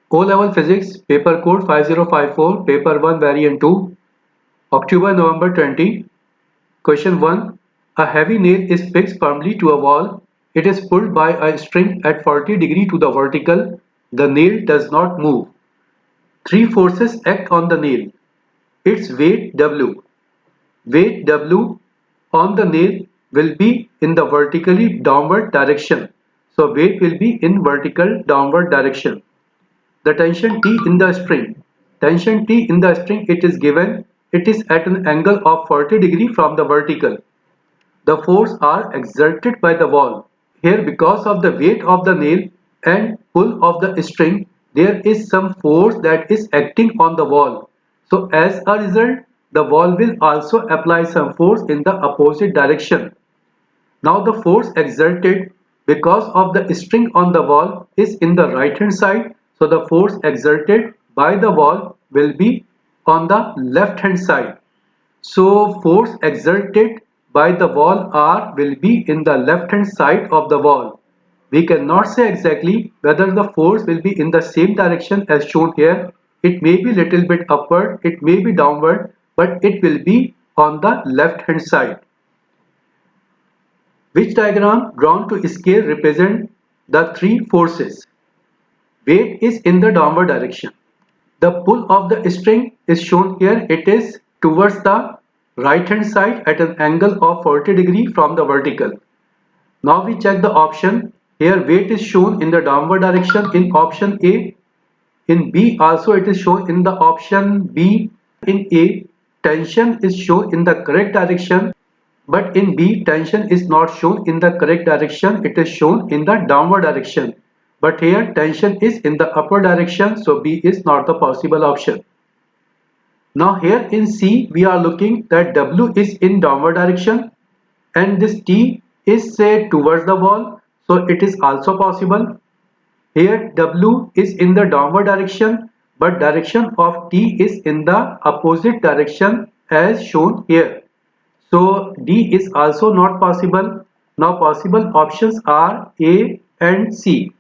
O-Level Physics, Paper Code 5054, Paper 1, Variant 2, October-November 20. Question 1. A heavy nail is fixed firmly to a wall. It is pulled by a string at 40 degrees to the vertical. The nail does not move. Three forces act on the nail. Its weight W. Weight W on the nail will be in the vertically downward direction. So weight will be in vertical downward direction. The tension T in the string. Tension T in the string, it is given. It is at an angle of 40 degree from the vertical. The force are exerted by the wall. Here, because of the weight of the nail and pull of the string, there is some force that is acting on the wall. So as a result, the wall will also apply some force in the opposite direction. Now the force exerted because of the string on the wall is in the right hand side. So the force exerted by the wall will be on the left hand side. So force exerted by the wall R will be in the left hand side of the wall. We cannot say exactly whether the force will be in the same direction as shown here. It may be little bit upward, it may be downward, but it will be on the left hand side. Which diagram drawn to scale represent the three forces? Weight is in the downward direction. The pull of the string is shown here. It is towards the right hand side at an angle of 40 degree from the vertical. Now we check the option. Here weight is shown in the downward direction in option A. In B also it is shown in the option B. In A, tension is shown in the correct direction, but in B, tension is not shown in the correct direction. It is shown in the downward direction. But here tension is in the upper direction, so B is not the possible option. Now here in C, we are looking that W is in downward direction and this T is say towards the wall, so it is also possible. Here W is in the downward direction, but direction of T is in the opposite direction as shown here. So D is also not possible. Now possible options are A and C.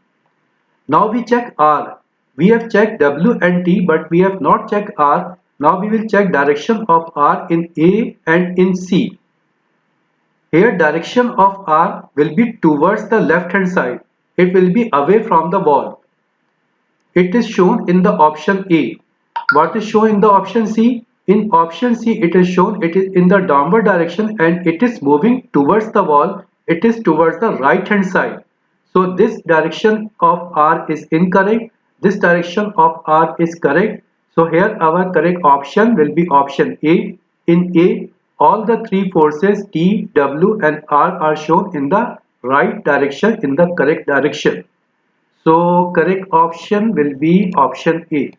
Now we check R. We have checked W and T, but we have not checked R. Now we will check direction of R in A and in C. Here direction of R will be towards the left hand side. It will be away from the wall. It is shown in the option A. What is shown in the option C? In option C, it is shown it is in the downward direction and it is moving towards the wall. It is towards the right hand side. So this direction of R is incorrect. This direction of R is correct. So here our correct option will be option A. In A, all the three forces T, W and R are shown in the right direction, in the correct direction. So correct option will be option A.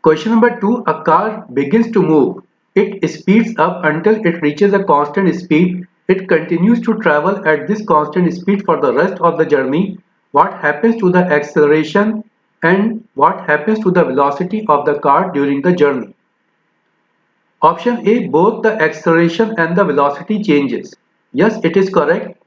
Question number 2. A car begins to move. It speeds up until it reaches a constant speed. It continues to travel at this constant speed for the rest of the journey. What happens to the acceleration and what happens to the velocity of the car during the journey? Option A, both the acceleration and the velocity changes. Yes, it is correct.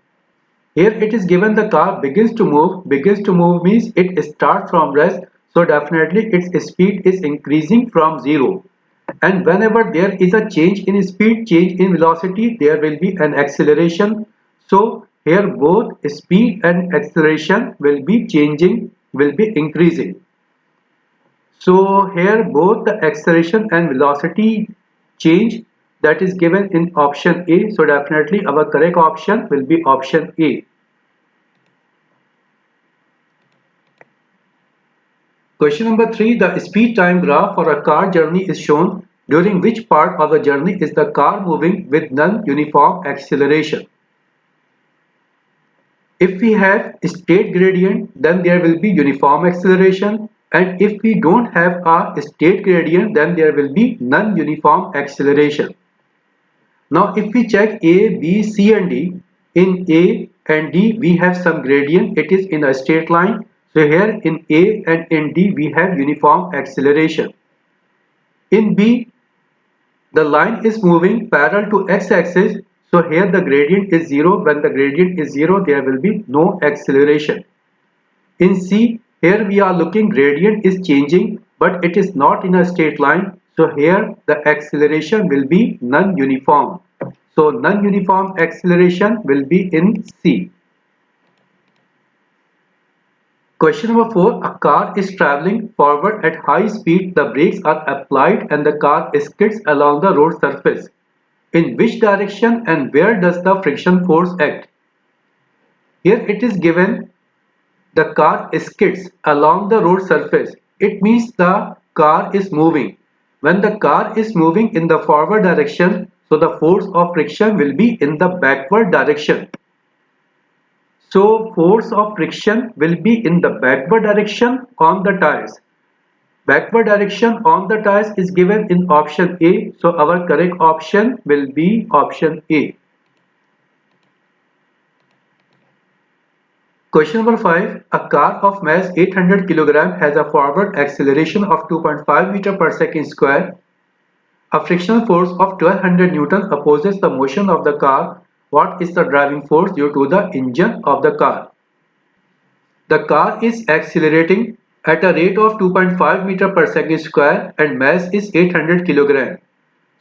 Here it is given the car begins to move. Begins to move means it starts from rest. So definitely its speed is increasing from 0. And whenever there is a change in speed, change in velocity, there will be an acceleration. So here both speed and acceleration will be changing, will be increasing. So here both the acceleration and velocity change, that is given in option A. So definitely our correct option will be option A. Question number 3. The speed time graph for a car journey is shown. During which part of the journey is the car moving with non-uniform acceleration? If we have state gradient, then there will be uniform acceleration, and if we don't have a state gradient, then there will be non-uniform acceleration. Now if we check A, B, C and D, in A and D we have some gradient, it is in a straight line. So here in A and in D we have uniform acceleration. In B, the line is moving parallel to x-axis, so here the gradient is 0. When the gradient is 0, there will be no acceleration. In C, here we are looking gradient is changing, but it is not in a straight line. So here the acceleration will be non-uniform. So non-uniform acceleration will be in C. Question number 4. A car is traveling forward at high speed. The brakes are applied and the car skids along the road surface. In which direction and where does the friction force act? Here it is given the car skids along the road surface. It means the car is moving. When the car is moving in the forward direction, so the force of friction will be in the backward direction. So force of friction will be in the backward direction on the tires. Backward direction on the tires is given in option A. So our correct option will be option A. Question number 5. A car of mass 800 kg has a forward acceleration of 2.5 meter per second square. A frictional force of 1200 Newton opposes the motion of the car. What is the driving force due to the engine of the car? The car is accelerating at a rate of 2.5 meter per second square and mass is 800 kg.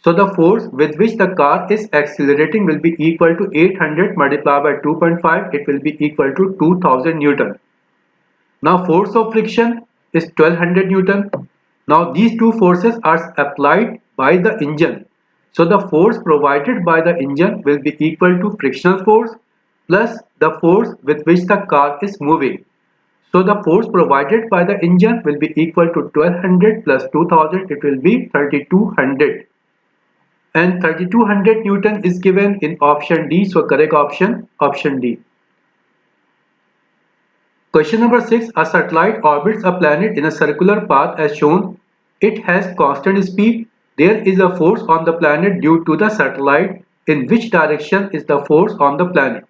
So the force with which the car is accelerating will be equal to 800 multiplied by 2.5. It will be equal to 2000 Newton. Now force of friction is 1200 Newton. Now these two forces are applied by the engine. So the force provided by the engine will be equal to frictional force plus the force with which the car is moving. So the force provided by the engine will be equal to 1200 plus 2000. It will be 3200. And 3200 Newton is given in option D. So correct option, option D. Question number 6. A satellite orbits a planet in a circular path as shown. It has constant speed. There is a force on the planet due to the satellite. In which direction is the force on the planet?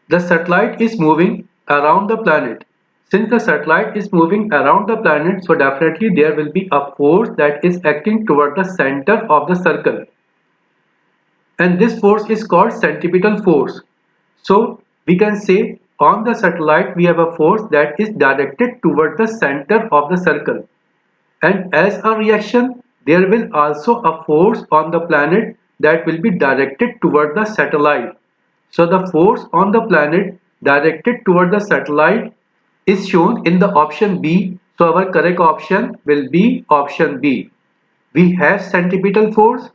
The satellite is moving around the planet. Since the satellite is moving around the planet, so definitely there will be a force that is acting toward the center of the circle. And this force is called centripetal force. So we can say on the satellite we have a force that is directed toward the center of the circle. And as a reaction, there will also a force on the planet that will be directed toward the satellite. So the force on the planet directed toward the satellite is shown in the option B. So our correct option will be option B. We have centripetal force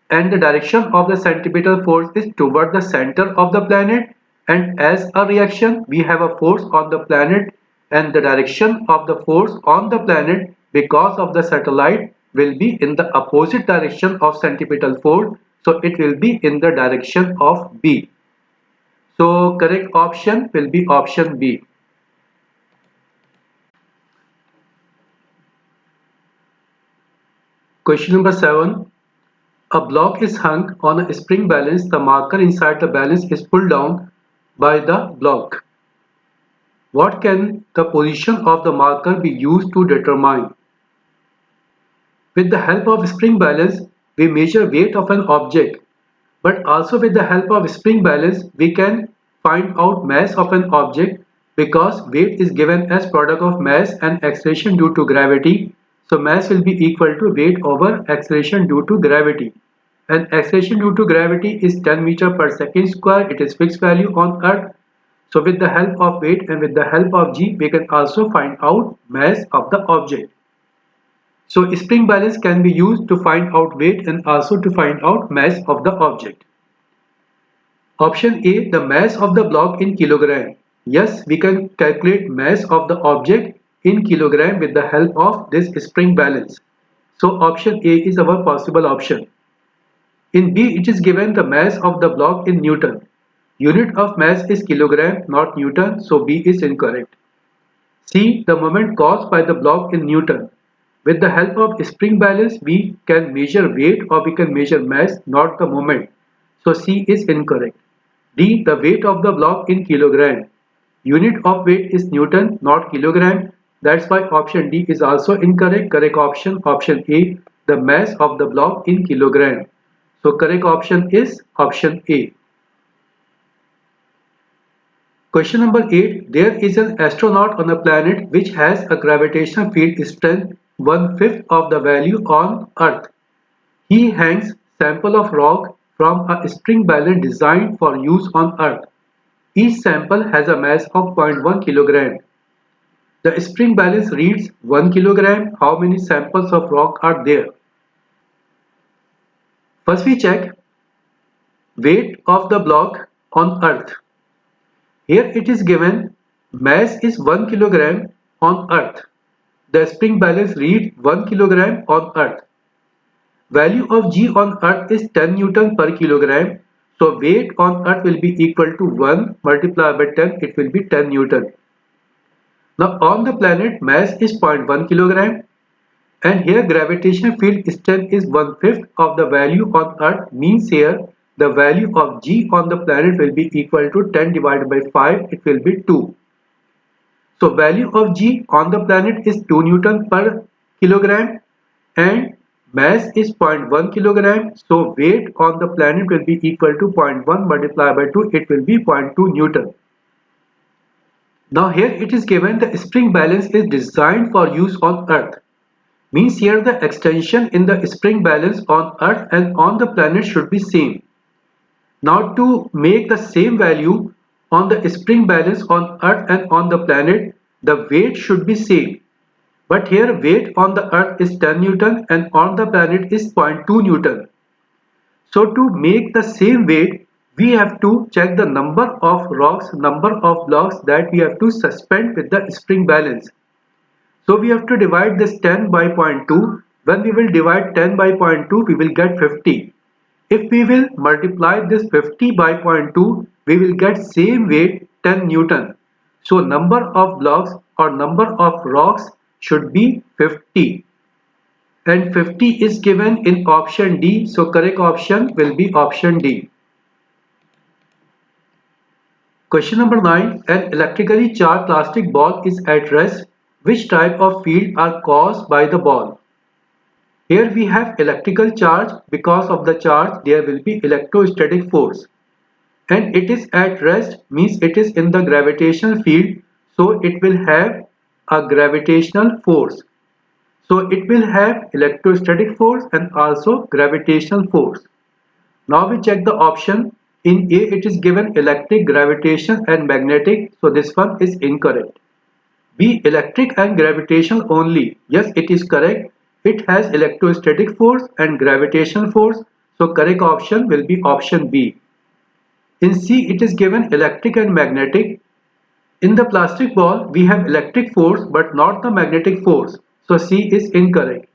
and the direction of the centripetal force is toward the center of the planet, and as a reaction we have a force on the planet and the direction of the force on the planet because of the satellite will be in the opposite direction of centripetal force, so it will be in the direction of B. So correct option will be option B. Question number 7. A block is hung on a spring balance. The marker inside the balance is pulled down by the block. What can the position of the marker be used to determine? With the help of spring balance, we measure weight of an object. But also with the help of spring balance, we can find out mass of an object because weight is given as product of mass and acceleration due to gravity. So mass will be equal to weight over acceleration due to gravity. And acceleration due to gravity is 10 meter per second square. It is fixed value on Earth. So with the help of weight and with the help of G, we can also find out mass of the object. So spring balance can be used to find out weight and also to find out mass of the object. Option A, the mass of the block in kilogram. Yes, we can calculate mass of the object in kilogram with the help of this spring balance. So option A is our possible option. In B, it is given the mass of the block in Newton. Unit of mass is kilogram, not Newton, so B is incorrect. C, the moment caused by the block in Newton. With the help of spring balance, we can measure weight or we can measure mass, not the moment. So C is incorrect. D, the weight of the block in kilogram. Unit of weight is Newton, not kilogram. That's why option D is also incorrect. Correct option, option A, the mass of the block in kilogram. So correct option is option A. Question number 8. There is an astronaut on a planet which has a gravitational field strength 1/5 of the value on Earth. He hangs sample of rock from a spring balance designed for use on Earth. Each sample has a mass of 0.1 kilogram. The spring balance reads 1 kilogram. How many samples of rock are there? First we check weight of the block on Earth. Here it is given mass is 1 kilogram on Earth. The spring balance reads 1 kilogram on Earth. Value of G on Earth is 10 Newton per kilogram. So weight on Earth will be equal to 1 multiplied by 10. It will be 10 Newton. Now on the planet mass is 0.1 kilogram. And here gravitational field strength is 1/5 of the value on Earth, means here the value of G on the planet will be equal to 10 divided by 5, it will be 2. So value of G on the planet is 2 Newton per kilogram and mass is 0.1 kilogram. So weight on the planet will be equal to 0.1 multiplied by 2, it will be 0.2 Newton. Now here it is given the spring balance is designed for use on Earth. Means here the extension in the spring balance on Earth and on the planet should be same. Now to make the same value on the spring balance on Earth and on the planet, the weight should be same. But here weight on the Earth is 10 Newton and on the planet is 0.2 Newton. So to make the same weight, we have to check the number of rocks, number of blocks that we have to suspend with the spring balance. So we have to divide this 10 by 0.2. When we will divide 10 by 0.2, we will get 50. If we will multiply this 50 by 0.2, we will get same weight 10 Newton. So number of blocks or number of rocks should be 50. And 50 is given in option D. So correct option will be option D. Question number 9. An electrically charged plastic ball is at rest. Which type of field are caused by the ball? Here we have electrical charge. Because of the charge there will be electrostatic force. And it is at rest means it is in the gravitational field. So it will have a gravitational force. So it will have electrostatic force and also gravitational force. Now we check the option. In A it is given electric, gravitation and magnetic. So this one is incorrect. B electric and gravitational only. Yes, it is correct. It has electrostatic force and gravitational force. So correct option will be option B. In C it is given electric and magnetic. In the plastic ball we have electric force but not the magnetic force. So C is incorrect.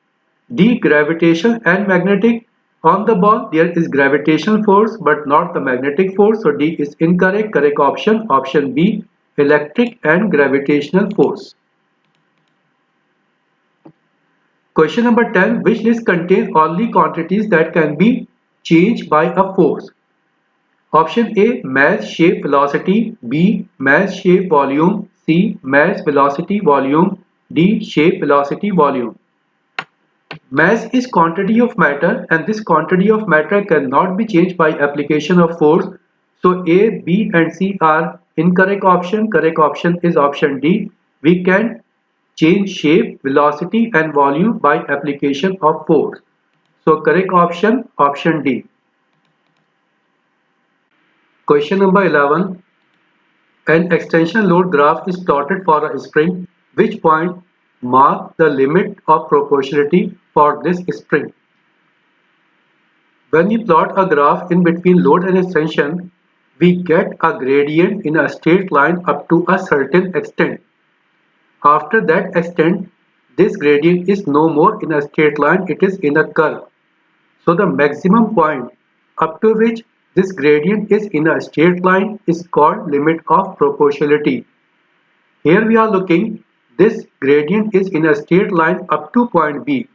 D gravitation and magnetic. On the ball there is gravitational force but not the magnetic force. So D is incorrect. Correct option option B, electric and gravitational force. Question number 10. Which list contains only quantities that can be changed by a force? Option A mass, shape, velocity. B mass, shape, volume. C mass, velocity, volume. D shape, velocity, volume. Mass is quantity of matter and this quantity of matter cannot be changed by application of force. So A, B and C are incorrect option. Correct option is option D. We can change shape, velocity and volume by application of force. So correct option option D. Question number 11. An extension load graph is plotted for a spring. Which point mark the limit of proportionality for this spring? When we plot a graph in between load and extension, we get a gradient in a straight line up to a certain extent. After that extent, this gradient is no more in a straight line, it is in a curve. So the maximum point up to which this gradient is in a straight line is called limit of proportionality. Here we are looking, this gradient is in a straight line up to point B.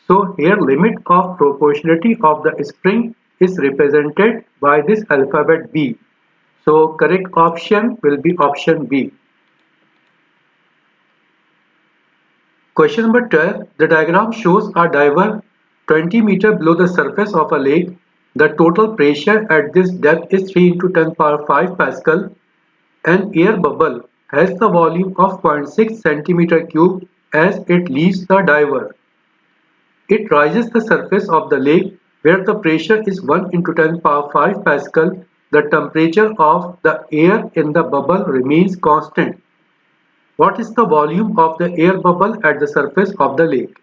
So here limit of proportionality of the spring is represented by this alphabet B. So correct option will be option B. Question number 12. The diagram shows a diver 20 meters below the surface of a lake. The total pressure at this depth is 3 into 10 power 5 Pascal. An air bubble has the volume of 0.6 centimeter cube as it leaves the diver. It rises the surface of the lake where the pressure is 1 into 10 power 5 Pascal. The temperature of the air in the bubble remains constant. What is the volume of the air bubble at the surface of the lake?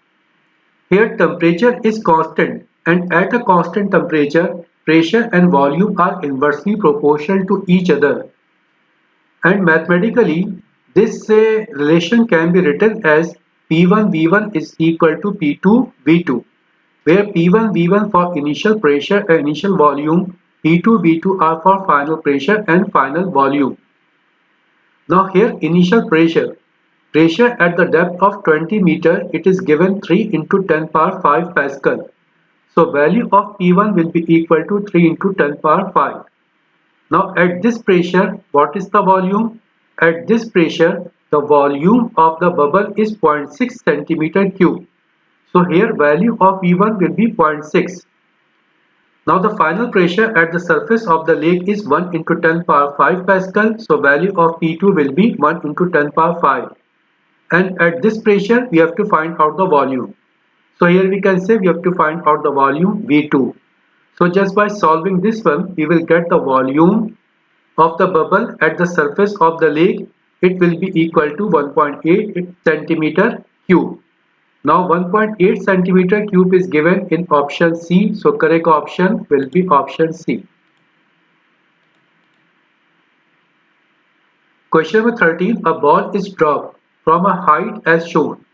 Here temperature is constant, and at a constant temperature, pressure and volume are inversely proportional to each other. And mathematically, this relation can be written as P1 V1 is equal to P2 V2, where P1 V1 for initial pressure and initial volume, P2 V2 are for final pressure and final volume. Now here initial pressure at the depth of 20 meter, it is given 3 into 10 power 5 Pascal. So value of P1 will be equal to 3 into 10 power 5. Now at this pressure, what is the volume? At this pressure, the volume of the bubble is 0.6 centimeter cube. So here value of P1 will be 0.6. Now the final pressure at the surface of the lake is 1 into 10 power 5 Pascal. So value of P2 will be 1 into 10 power 5. And at this pressure, we have to find out the volume. So here we can say we have to find out the volume V2. So just by solving this one, we will get the volume of the bubble at the surface of the lake. It will be equal to 1.8 centimeter cube. Now 1.8 centimeter cube is given in option C. So correct option will be option C. Question number 13. A ball is dropped from a height as shown.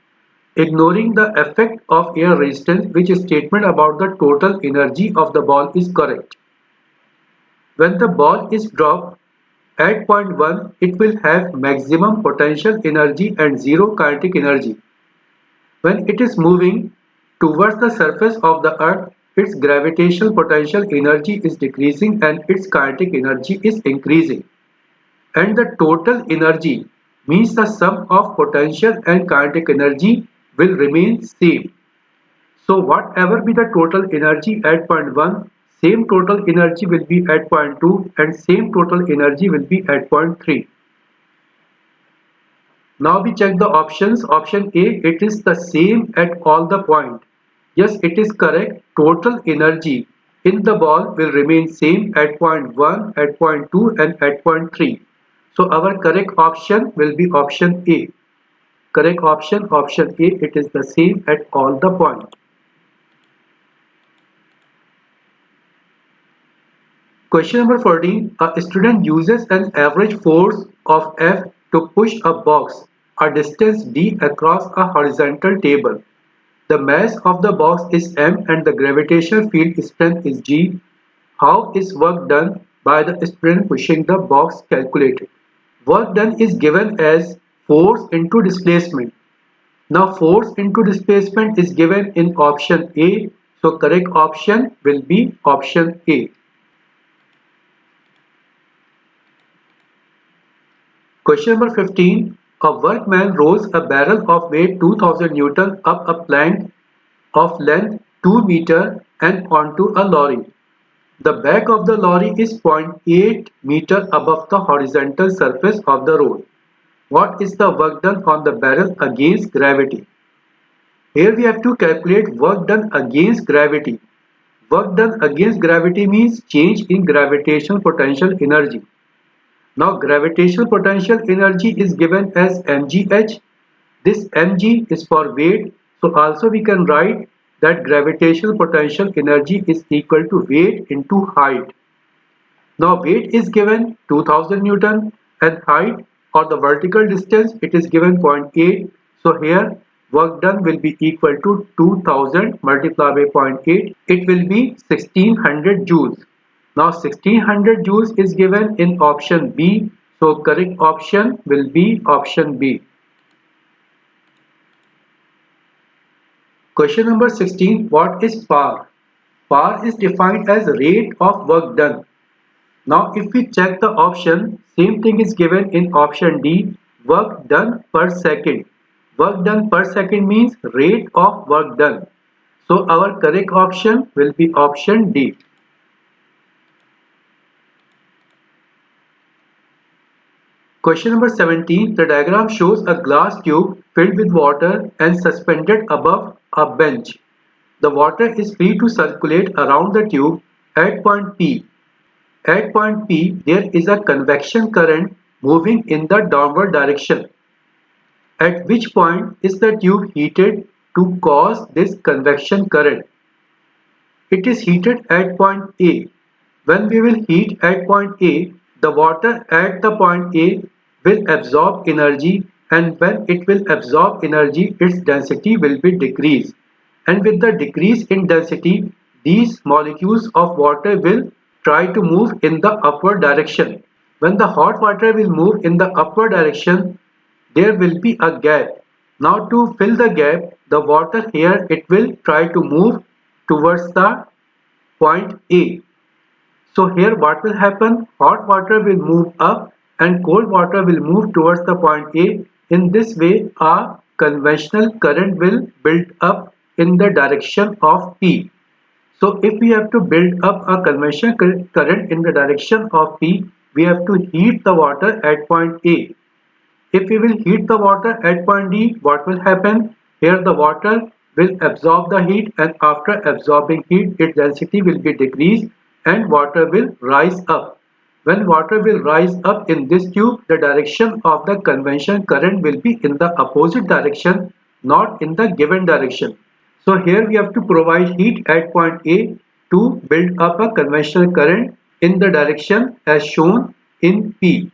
Ignoring the effect of air resistance, which statement about the total energy of the ball is correct? When the ball is dropped at point 1, it will have maximum potential energy and zero kinetic energy. When it is moving towards the surface of the earth, its gravitational potential energy is decreasing and its kinetic energy is increasing. And the total energy means the sum of potential and kinetic energy will remain same. So whatever be the total energy at point 1, same total energy will be at point 2 and same total energy will be at point 3. Now we check the options. Option A, it is the same at all the point. Yes, it is correct. Total energy in the ball will remain same at point 1, at point 2 and at point 3. So our correct option will be option A. Correct option, option A, it is the same at all the points. Question number 14. A student uses an average force of F to push a box a distance D across a horizontal table. The mass of the box is M and the gravitational field strength is G. How is work done by the student pushing the box calculated? Work done is given as force into displacement. Now force into displacement is given in option A. So correct option will be option A. Question number 15. A workman rolls a barrel of weight 2000 Newton up a plank of length 2 meter and onto a lorry. The back of the lorry is 0.8 meter above the horizontal surface of the road. What is the work done on the barrel against gravity? Here we have to calculate work done against gravity. Work done against gravity means change in gravitational potential energy. Now gravitational potential energy is given as mgh. This mg is for weight. So also we can write that gravitational potential energy is equal to weight into height. Now weight is given 2000 Newton and height or the vertical distance it is given 0.8. So here work done will be equal to 2000 multiplied by 0.8. It will be 1600 joules. Now 1600 joules is given in option B. So correct option will be option B. Question number 16. What is power? Power is defined as rate of work done. Now if we check the option, same thing is given in option D, work done per second. Work done per second means rate of work done. So our correct option will be option D. Question number 17. The diagram shows a glass tube filled with water and suspended above a bench. The water is free to circulate around the tube at point P. At point P, there is a convection current moving in the downward direction. At which point is the tube heated to cause this convection current? It is heated at point A. When we will heat at point A, the water at the point A will absorb energy, and when it will absorb energy, its density will be decreased. And with the decrease in density, these molecules of water will try to move in the upward direction. When the hot water will move in the upward direction, there will be a gap. Now to fill the gap, the water here it will try to move towards the point A. So here what will happen? Hot water will move up and cold water will move towards the point A. In this way, a conventional current will build up in the direction of P. So if we have to build up a conventional current in the direction of P, we have to heat the water at point A. If we will heat the water at point D, what will happen? Here the water will absorb the heat, and after absorbing heat, its density will be decreased and water will rise up. When water will rise up in this tube, the direction of the convection current will be in the opposite direction, not in the given direction. So here we have to provide heat at point A to build up a conventional current in the direction as shown in P.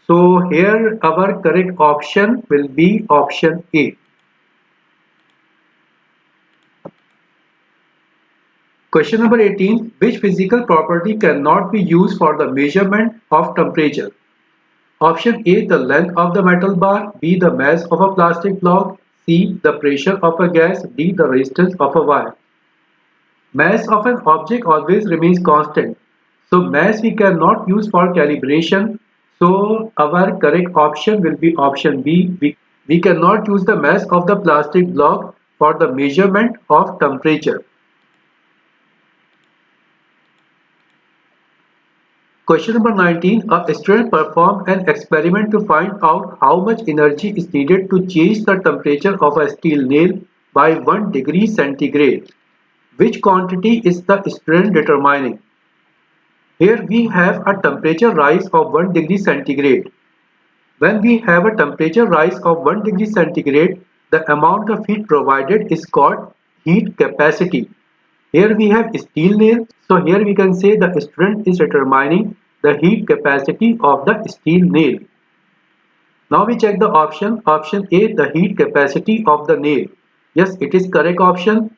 So here our correct option will be option A. Question number 18. Which physical property cannot be used for the measurement of temperature? Option A. The length of the metal bar. B. The mass of a plastic block. C. The pressure of a gas. D. The resistance of a wire. Mass of an object always remains constant. So mass we cannot use for calibration. So our correct option will be option B. We cannot use the mass of the plastic block for the measurement of temperature. Question number 19. A student performed an experiment to find out how much energy is needed to change the temperature of a steel nail by 1 degree centigrade. Which quantity is the student determining? Here we have a temperature rise of 1 degree centigrade. When we have a temperature rise of 1 degree centigrade, the amount of heat provided is called heat capacity. Here we have steel nail, so here we can say the student is determining the heat capacity of the steel nail. Now we check the option. Option A, the heat capacity of the nail. Yes, it is correct option.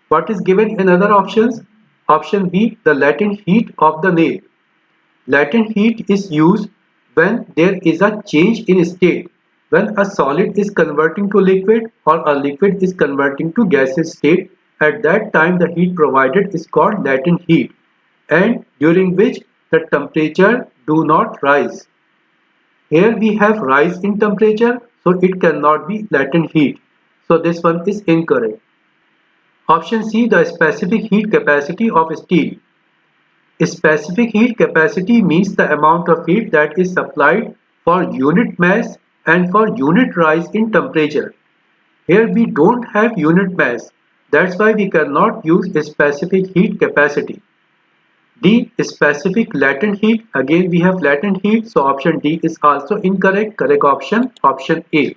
What is given in other options? Option B, the latent heat of the nail. Latent heat is used when there is a change in state. When a solid is converting to liquid or a liquid is converting to gaseous state, at that time the heat provided is called latent heat, and during which the temperature do not rise. Here we have rise in temperature, so it cannot be latent heat. So this one is incorrect. Option C, the specific heat capacity of steel. Specific heat capacity means the amount of heat that is supplied for unit mass and for unit rise in temperature. Here we don't have unit mass. That's why we cannot use a specific heat capacity. D, specific latent heat. Again we have latent heat, so option D is also incorrect. Correct option, option A.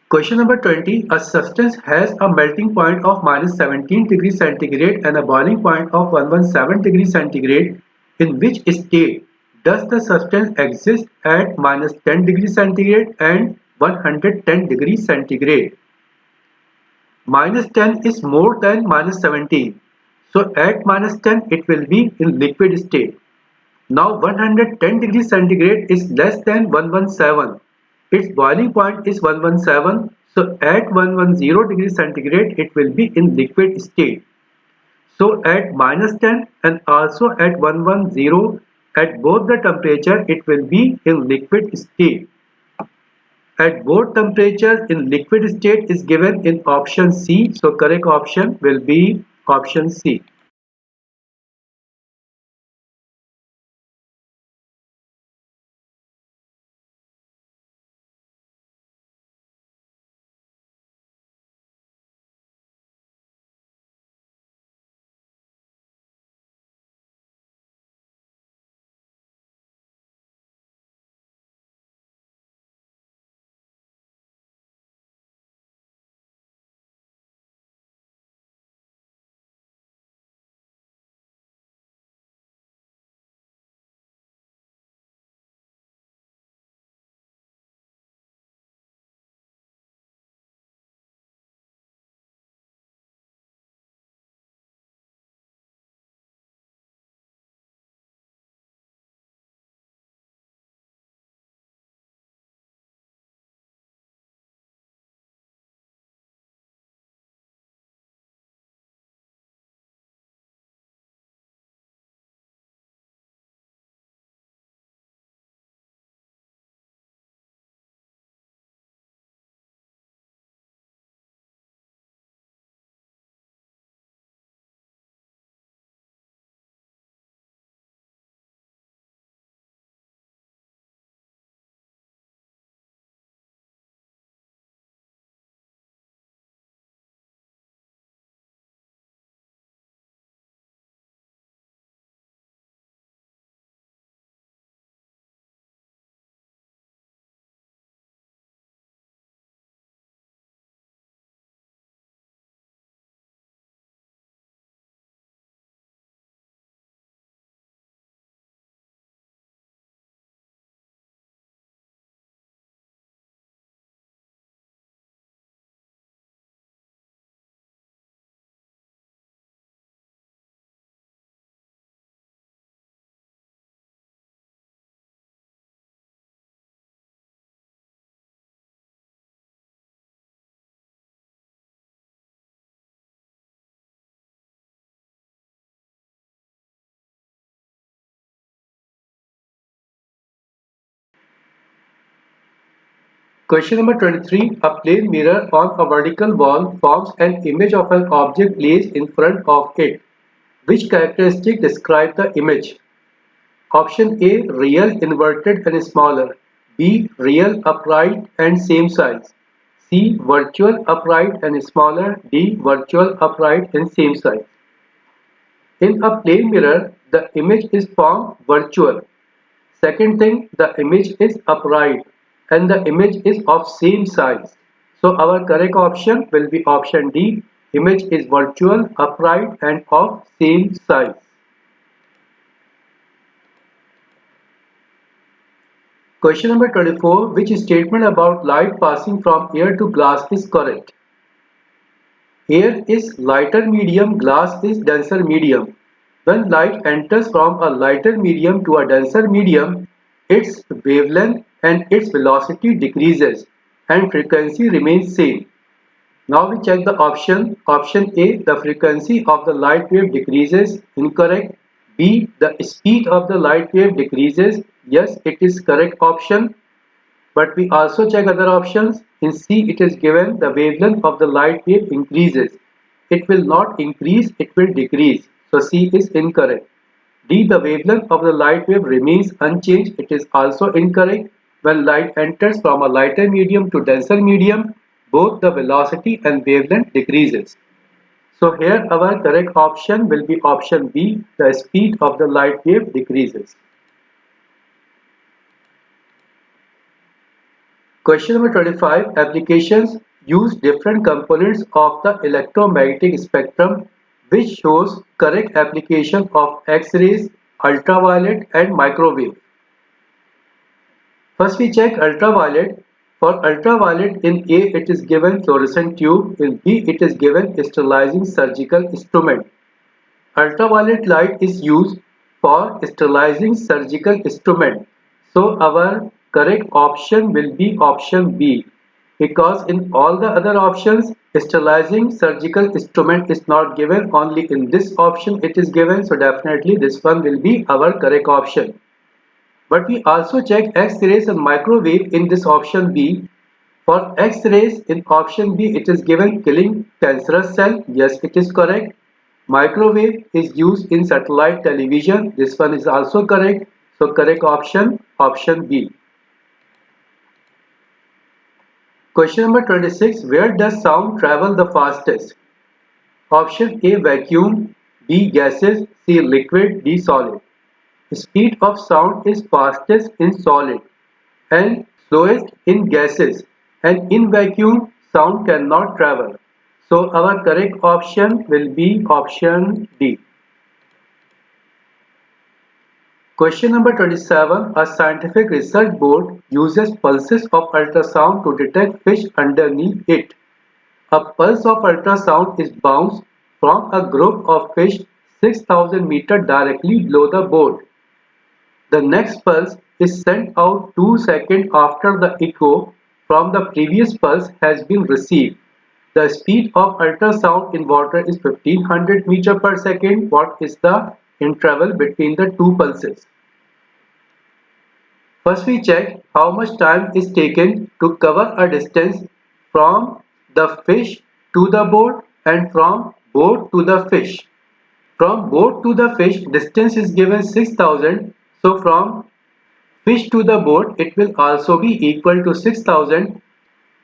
Question number 20. A substance has a melting point of -17 degrees centigrade and a boiling point of 117 degrees centigrade. In which state does the substance exist at -10 degrees centigrade and 110 degrees centigrade? -10 is more than -17. So at -10 it will be in liquid state. Now 110 degrees centigrade is less than 117. Its boiling point is 117. So at 110 degrees centigrade it will be in liquid state. So at -10 and also at 110, at both the temperature it will be in liquid state. At both temperatures in liquid state is given in option C. So correct option will be option C. Question number 23. A plane mirror on a vertical wall forms an image of an object placed in front of it. Which characteristic describe the image? Option A. Real, inverted and smaller. B. Real, upright and same size. C. Virtual, upright and smaller. D. Virtual, upright and same size. In a plane mirror, the image is formed virtual. Second thing, the image is upright and the image is of same size. So our correct option will be option D. Image is virtual, upright and of same size. Question number 24. Which statement about light passing from air to glass is correct? Air is lighter medium, glass is denser medium. When light enters from a lighter medium to a denser medium, its wavelength and its velocity decreases and frequency remains same. Now we check the option. Option A, the frequency of the light wave decreases. Incorrect. B, the speed of the light wave decreases. Yes, it is correct option. But we also check other options. In C, it is given the wavelength of the light wave increases. It will not increase, it will decrease. So C is incorrect. D, the wavelength of the light wave remains unchanged. It is also incorrect. When light enters from a lighter medium to denser medium, both the velocity and wavelength decreases. So here our correct option will be option B, the speed of the light wave decreases. Question number 25. Applications use different components of the electromagnetic spectrum which shows correct application of X-rays, ultraviolet and microwave. First we check ultraviolet. For ultraviolet in A it is given fluorescent tube, in B it is given sterilizing surgical instrument. Ultraviolet light is used for sterilizing surgical instrument. So our correct option will be option B, because in all the other options sterilizing surgical instrument is not given, only in this option it is given, so definitely this one will be our correct option. But we also check X-rays and microwave in this option B. For X-rays in option B it is given killing cancerous cell. Yes, it is correct. Microwave is used in satellite television. This one is also correct. So correct option, option B. Question number 26. Where does sound travel the fastest? Option A vacuum, B gases, C liquid, D solid. Speed of sound is fastest in solid and slowest in gases, and in vacuum sound cannot travel. So our correct option will be option D. Question number 27. A scientific research board uses pulses of ultrasound to detect fish underneath it. A pulse of ultrasound is bounced from a group of fish 6,000 meters directly below the board. The next pulse is sent out 2 seconds after the echo from the previous pulse has been received. The speed of ultrasound in water is 1500 meters per second. What is the interval between the two pulses? First we check how much time is taken to cover a distance from the fish to the boat and from boat to the fish. From boat to the fish distance is given 6,000. So from fish to the boat it will also be equal to 6,000.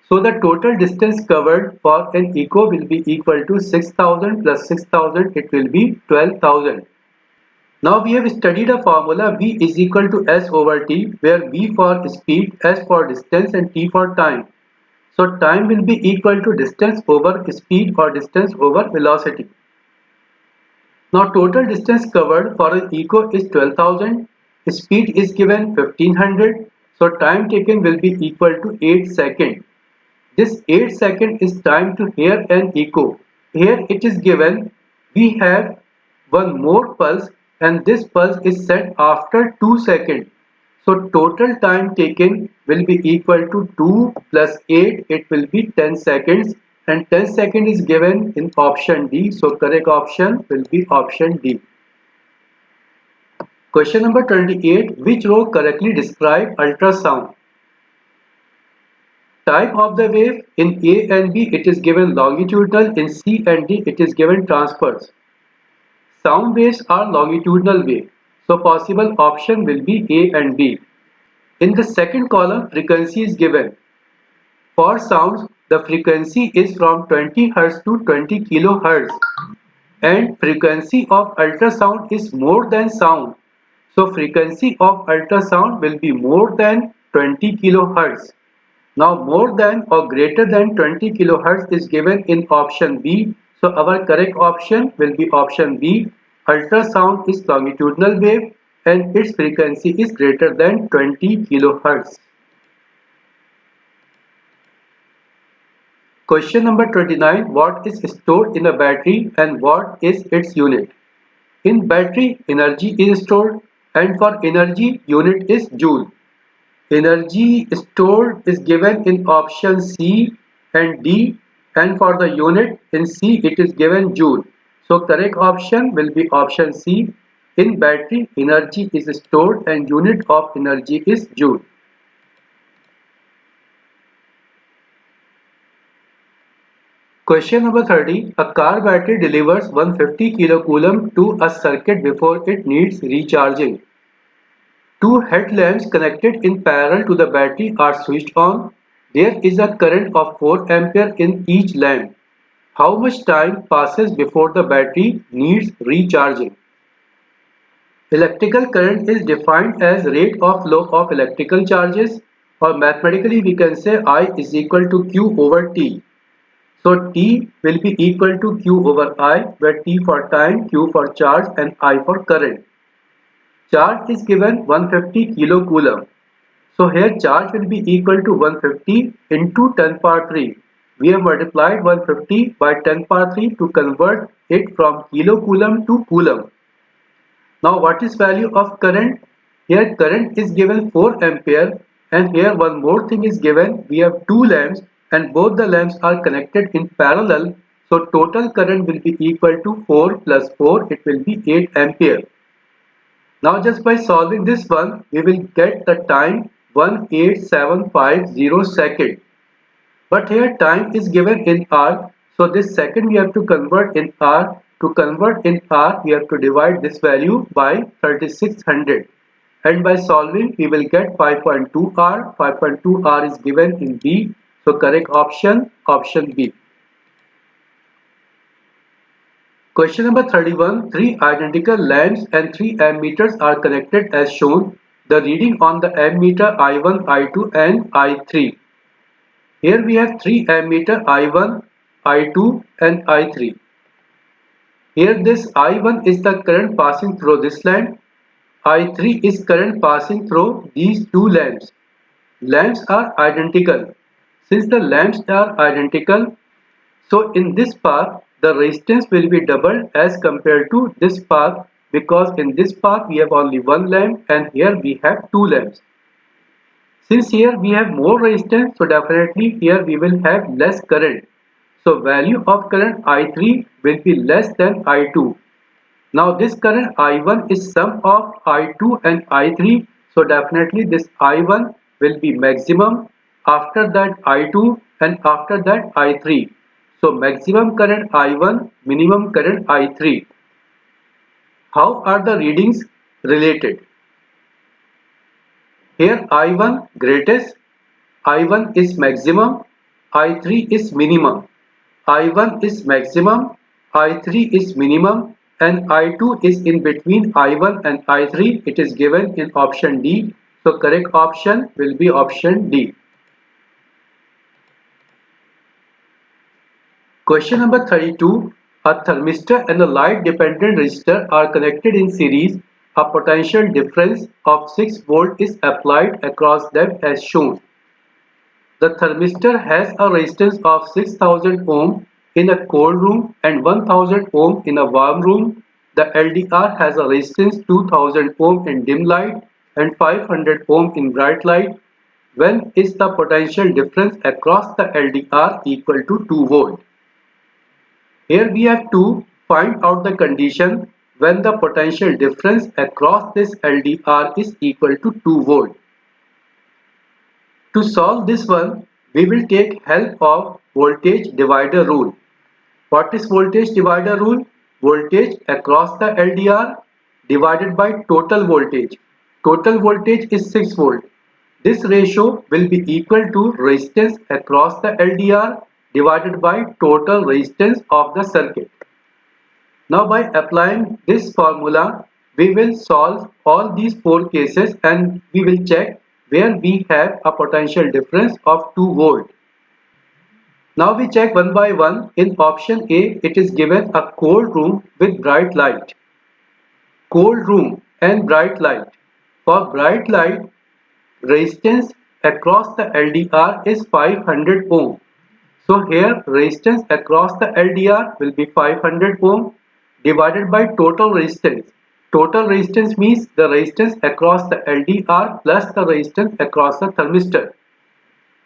So the total distance covered for an echo will be equal to 6,000 plus 6,000, it will be 12,000. Now we have studied a formula V is equal to S over T, where V for speed, S for distance and T for time. So time will be equal to distance over speed or distance over velocity. Now total distance covered for an echo is 12,000. Speed is given 1500. So time taken will be equal to 8 seconds. This 8 seconds is time to hear an echo. Here it is given we have one more pulse and this pulse is set after 2 seconds. So total time taken will be equal to 2 plus 8, it will be 10 seconds, and 10 seconds is given in option D. So correct option will be option D. Question number 28. Which row correctly describe ultrasound? Type of the wave, in A and B it is given longitudinal, in C and D it is given transverse. Sound waves are longitudinal wave, so possible option will be A and B. In the second column, frequency is given. For sounds, the frequency is from 20 Hz to 20 kHz, and frequency of ultrasound is more than sound. So frequency of ultrasound will be more than 20 kHz. Now more than or greater than 20 kHz is given in option B. So our correct option will be option B. Ultrasound is longitudinal wave and its frequency is greater than 20 kHz. Question number 29. What is stored in a battery and what is its unit? In battery, energy is stored and for energy, unit is joule. Energy stored is given in option C and D, and for the unit in C it is given joule. So correct option will be option C. In battery, energy is stored and unit of energy is joule. Question number 30. A car battery delivers 150 kilocoulomb to a circuit before it needs recharging. Two headlamps connected in parallel to the battery are switched on. There is a current of 4 ampere in each lamp. How much time passes before the battery needs recharging? Electrical current is defined as rate of flow of electrical charges, or mathematically we can say I is equal to Q over T. So T will be equal to Q over I, where T for time, Q for charge and I for current. Charge is given 150 kilocoulomb. So here charge will be equal to 150 into 10 power 3. We have multiplied 150 by 10 power 3 to convert it from kilocoulomb to coulomb. Now what is value of current? Here current is given 4 ampere and here one more thing is given. We have two lamps and both the lamps are connected in parallel. So total current will be equal to 4 plus 4, it will be 8 ampere. Now just by solving this one, we will get the time 18750 second. But here time is given in hour, so this second we have to convert in hour. To convert in hour, we have to divide this value by 3600. And by solving, we will get 5.2 hour. 5.2 hour is given in B. So correct option, option B. Question number 31. Three identical lamps and three ammeters are connected as shown. The reading on the ammeter I1, I2 and I3. Here we have three ammeter I1, I2 and I3. Here this I1 is the current passing through this lamp. I3 is current passing through these two lamps. Lamps are identical. Since the lamps are identical, so in this path, the resistance will be doubled as compared to this path, because in this path we have only one lamp and here we have two lamps. Since here we have more resistance, so definitely here we will have less current. So value of current I3 will be less than I2. Now this current I1 is sum of I2 and I3. So definitely this I1 will be maximum, after that I2 and after that I3. So maximum current I1, minimum current I3. How are the readings related? Here I1 greatest, I1 is maximum, I3 is minimum. I1 is maximum, I3 is minimum and I2 is in between I1 and I3. It is given in option D. So correct option will be option D. Question number 32. A thermistor and a light dependent resistor are connected in series. A potential difference of 6 volt is applied across them as shown. The thermistor has a resistance of 6000 ohm in a cold room and 1000 ohm in a warm room. The LDR has a resistance 2000 ohm in dim light and 500 ohm in bright light. When is the potential difference across the LDR equal to 2 volt? Here we have to find out the condition when the potential difference across this LDR is equal to 2 volt. To solve this one, we will take help of voltage divider rule. What is voltage divider rule? Voltage across the LDR divided by total voltage. Total voltage is 6 volt. This ratio will be equal to resistance across the LDR divided by total resistance of the circuit. Now by applying this formula, we will solve all these four cases and we will check where we have a potential difference of 2 volt. Now we check one by one. In option A, it is given a cold room with bright light. Cold room and bright light. For bright light, resistance across the LDR is 500 ohm. So here resistance across the LDR will be 500 ohm divided by total resistance. Total resistance means the resistance across the LDR plus the resistance across the thermistor.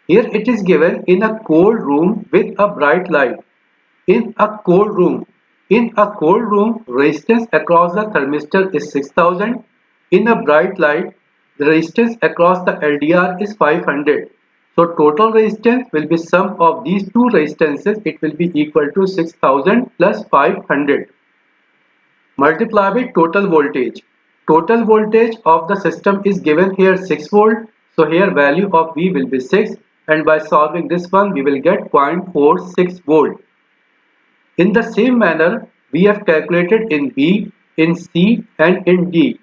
Here it is given in a cold room with a bright light. In a cold room. In a cold room, resistance across the thermistor is 6000. In a bright light, the resistance across the LDR is 500. So total resistance will be sum of these two resistances. It will be equal to 6000 plus 500. Multiply by total voltage. Total voltage of the system is given here 6 volt. So here value of V will be 6 and by solving this one we will get 0.46 volt. In the same manner we have calculated in B, in C and in D.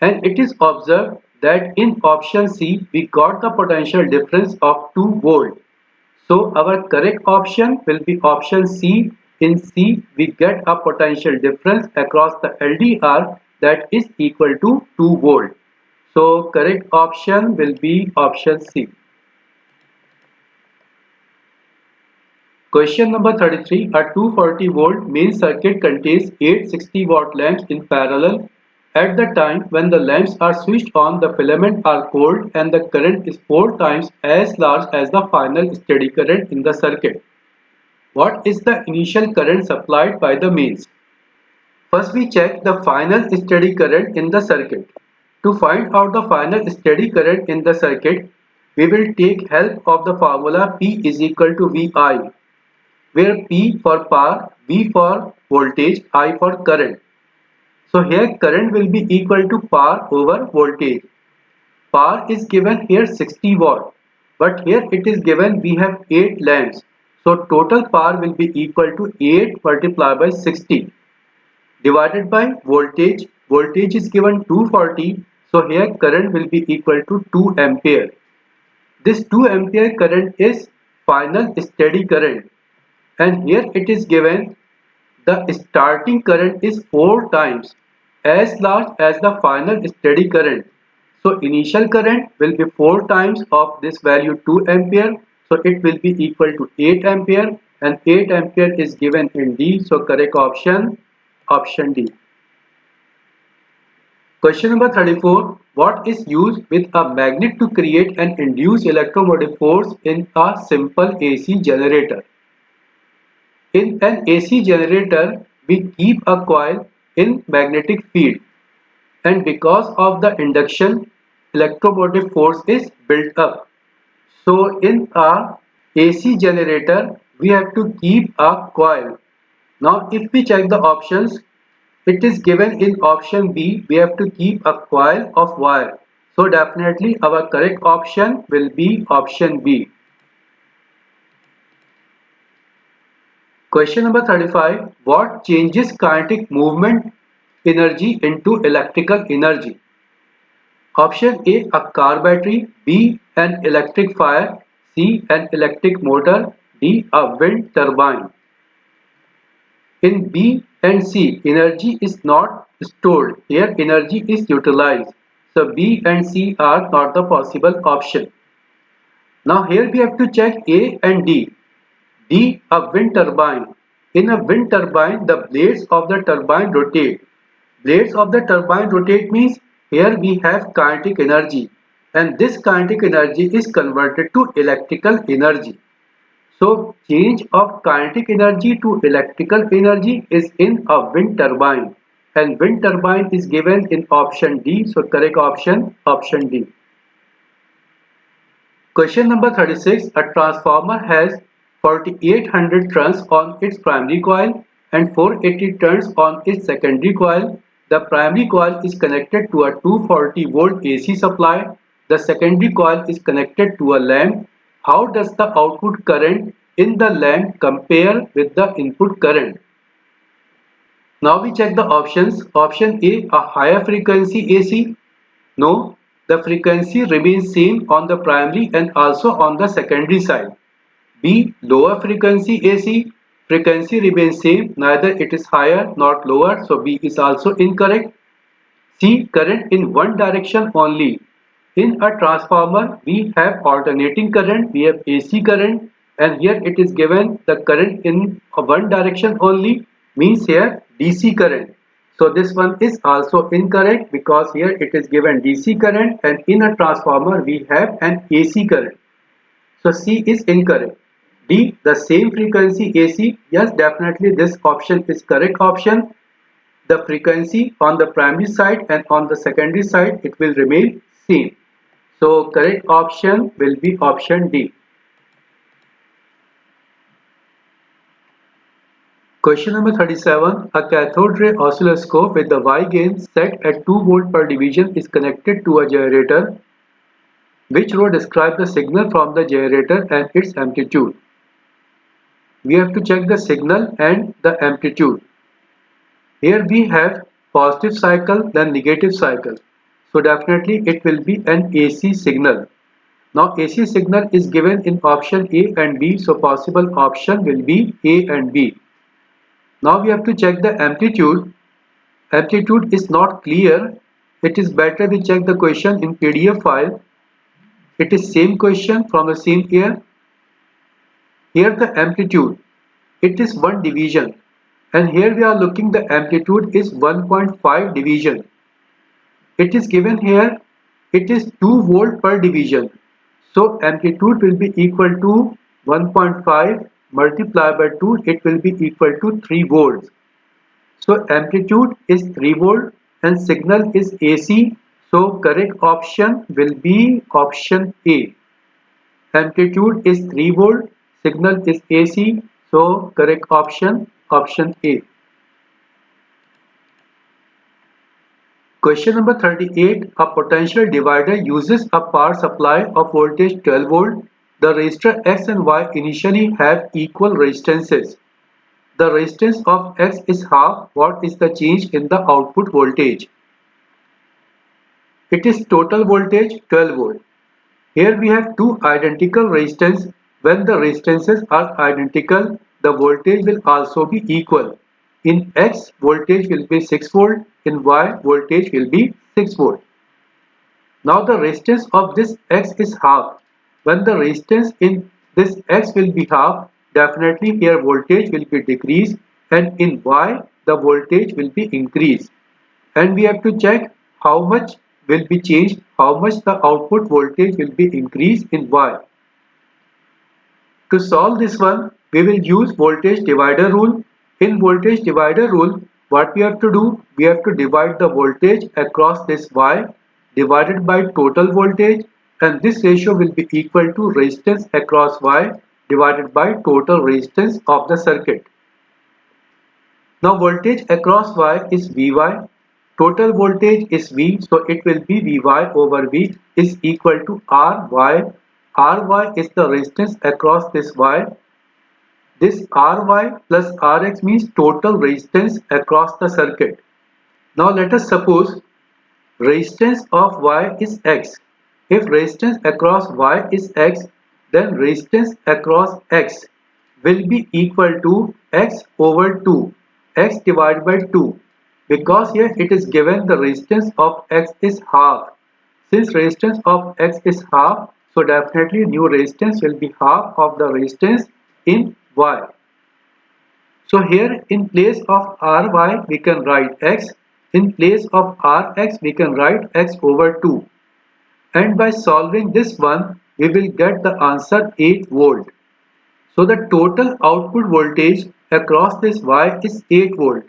And it is observed that in option C we got the potential difference of 2 volt. So our correct option will be option C. In C, we get a potential difference across the LDR that is equal to 2 volt. So correct option will be option C. Question number 33. A 240 volt main circuit contains 8 60 watt lamps in parallel. At the time when the lamps are switched on, the filaments are cold and the current is 4 times as large as the final steady current in the circuit. What is the initial current supplied by the mains? First we check the final steady current in the circuit. To find out the final steady current in the circuit, we will take help of the formula P is equal to VI, where P for power, V for voltage, I for current. So here current will be equal to power over voltage. Power is given here 60 watt, but here it is given we have 8 lamps. So total power will be equal to 8 multiplied by 60 divided by voltage. Voltage is given 240, so here current will be equal to 2 ampere. This 2 ampere current is final steady current, and here it is given the starting current is 4 times as large as the final steady current. So initial current will be 4 times of this value 2 ampere. So it will be equal to 8 ampere and 8 ampere is given in D. So correct option, option D. Question number 34. What is used with a magnet to create and induce electromotive force in a simple AC generator? In an AC generator, we keep a coil in magnetic field and because of the induction, electromotive force is built up. So in a AC generator, we have to keep a coil. Now if we check the options, it is given in option B, we have to keep a coil of wire. So definitely our correct option will be option B. Question number 35. What changes kinetic movement energy into electrical energy? Option A, a car battery. B, an electric fire. C, an electric motor. D, a wind turbine. In B and C, energy is not stored. Here, energy is utilized. So B and C are not the possible option. Now here we have to check A and D. D, a wind turbine. In a wind turbine, the blades of the turbine rotate. Blades of the turbine rotate means here we have kinetic energy and this kinetic energy is converted to electrical energy. So change of kinetic energy to electrical energy is in a wind turbine and wind turbine is given in option D. So correct option, option D. Question number 36. A transformer has 4800 turns on its primary coil and 480 turns on its secondary coil. The primary coil is connected to a 240 volt AC supply. The secondary coil is connected to a lamp. How does the output current in the lamp compare with the input current? Now we check the options. Option A higher frequency AC. No, the frequency remains same on the primary and also on the secondary side. B. Lower frequency AC. Frequency remains same, neither it is higher nor lower, so B is also incorrect. C. Current in one direction only. In a transformer, we have alternating current, we have AC current, and here it is given the current in one direction only, means here DC current. So this one is also incorrect because here it is given DC current and in a transformer we have an AC current. So C is incorrect. D. The same frequency AC. Yes, definitely this option is correct option. The frequency on the primary side and on the secondary side it will remain same. So correct option will be option D. Question number 37. A cathode ray oscilloscope with the Y gain set at 2 volt per division is connected to a generator. Which row describes the signal from the generator and its amplitude? We have to check the signal and the amplitude. Here we have positive cycle, then negative cycle. So definitely it will be an AC signal. Now AC signal is given in option A and B, so possible option will be A and B. Now we have to check the amplitude. Amplitude is not clear. It is better we check the question in PDF file. It is same question from the same year. Here the amplitude, it is 1 division. And here we are looking the amplitude is 1.5 division. It is given here, it is 2 volt per division. So amplitude will be equal to 1.5 multiplied by 2, it will be equal to 3 volts. So amplitude is 3 volt and signal is AC. So correct option will be option A. Amplitude is 3 volt, signal is AC. So correct option, option A. Question number 38. A potential divider uses a power supply of voltage 12 volt. The resistor X and Y initially have equal resistances. The resistance of X is half. What is the change in the output voltage? It is total voltage 12 volt. Here we have two identical resistance. When the resistances are identical, the voltage will also be equal. In X, voltage will be 6 volt. In Y, voltage will be 6 volt. Now the resistance of this X is half. When the resistance in this X will be half, definitely here voltage will be decreased, and in Y, the voltage will be increased. And we have to check how much will be changed, how much the output voltage will be increased in Y. To solve this one, we will use voltage divider rule. In voltage divider rule, what we have to do, we have to divide the voltage across this Y divided by total voltage, and this ratio will be equal to resistance across Y divided by total resistance of the circuit. Now voltage across Y is Vy, total voltage is V, so it will be Vy over V is equal to Ry. Ry is the resistance across this Y. This Ry plus Rx means total resistance across the circuit. Now let us suppose resistance of Y is X. If resistance across Y is X, then resistance across X will be equal to X over 2, X divided by 2. Because here it is given the resistance of X is half. Since resistance of X is half, so definitely new resistance will be half of the resistance in Y. So here in place of Ry we can write X. In place of Rx we can write X over 2. And by solving this one we will get the answer 8 volt. So the total output voltage across this Y is 8 volt.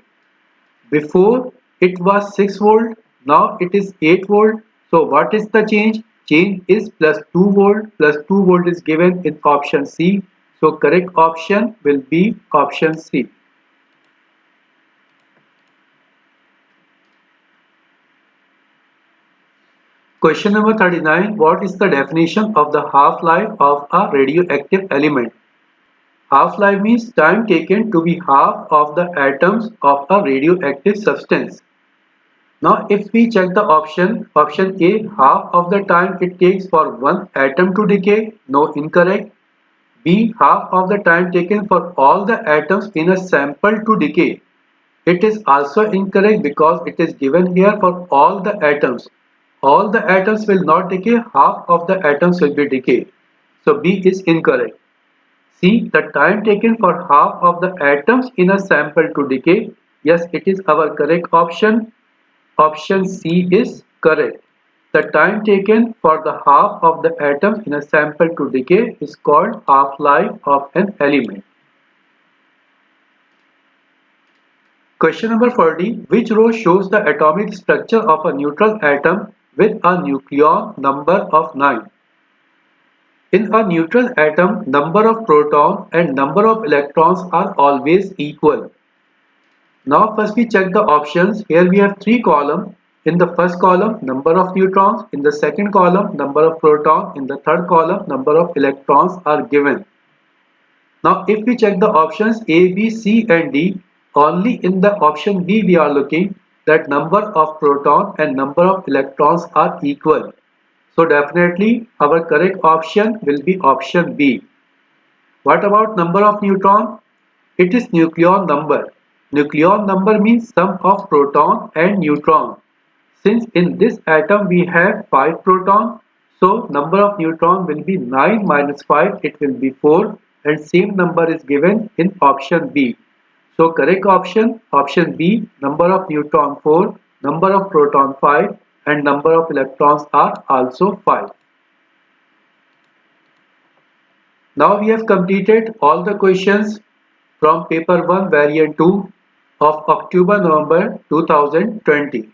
Before it was 6 volt, now it is 8 volt. So what is the change? change is plus 2 volt. Plus 2 volt is given in option C. So correct option will be option C. Question number 39. What is the definition of the half-life of a radioactive element? Half-life means time taken to be half of the atoms of a radioactive substance. Now if we check the option A, half of the time it takes for one atom to decay, no, incorrect. B, half of the time taken for all the atoms in a sample to decay. It is also incorrect because it is given here for all the atoms. All the atoms will not decay, half of the atoms will be decayed. So B is incorrect. C, the time taken for half of the atoms in a sample to decay. Yes, it is our correct option. Option C is correct. The time taken for the half of the atoms in a sample to decay is called half-life of an element. Question number 40. Which row shows the atomic structure of a neutral atom with a nucleon number of 9? In a neutral atom, number of protons and number of electrons are always equal. Now first we check the options. Here we have three columns. In the first column, number of neutrons. In the second column, number of protons. In the third column, number of electrons are given. Now if we check the options A, B, C and D, only in the option B we are looking that number of protons and number of electrons are equal. So definitely our correct option will be option B. What about number of neutron? It is nucleon number. Nucleon number means sum of proton and neutron. Since in this atom we have 5 protons, so number of neutron will be 9 minus 5, it will be 4, and same number is given in option B. So correct option B, number of neutron 4, number of proton 5, and number of electrons are also 5. Now we have completed all the questions from paper 1 variant 2 of October-November 2020.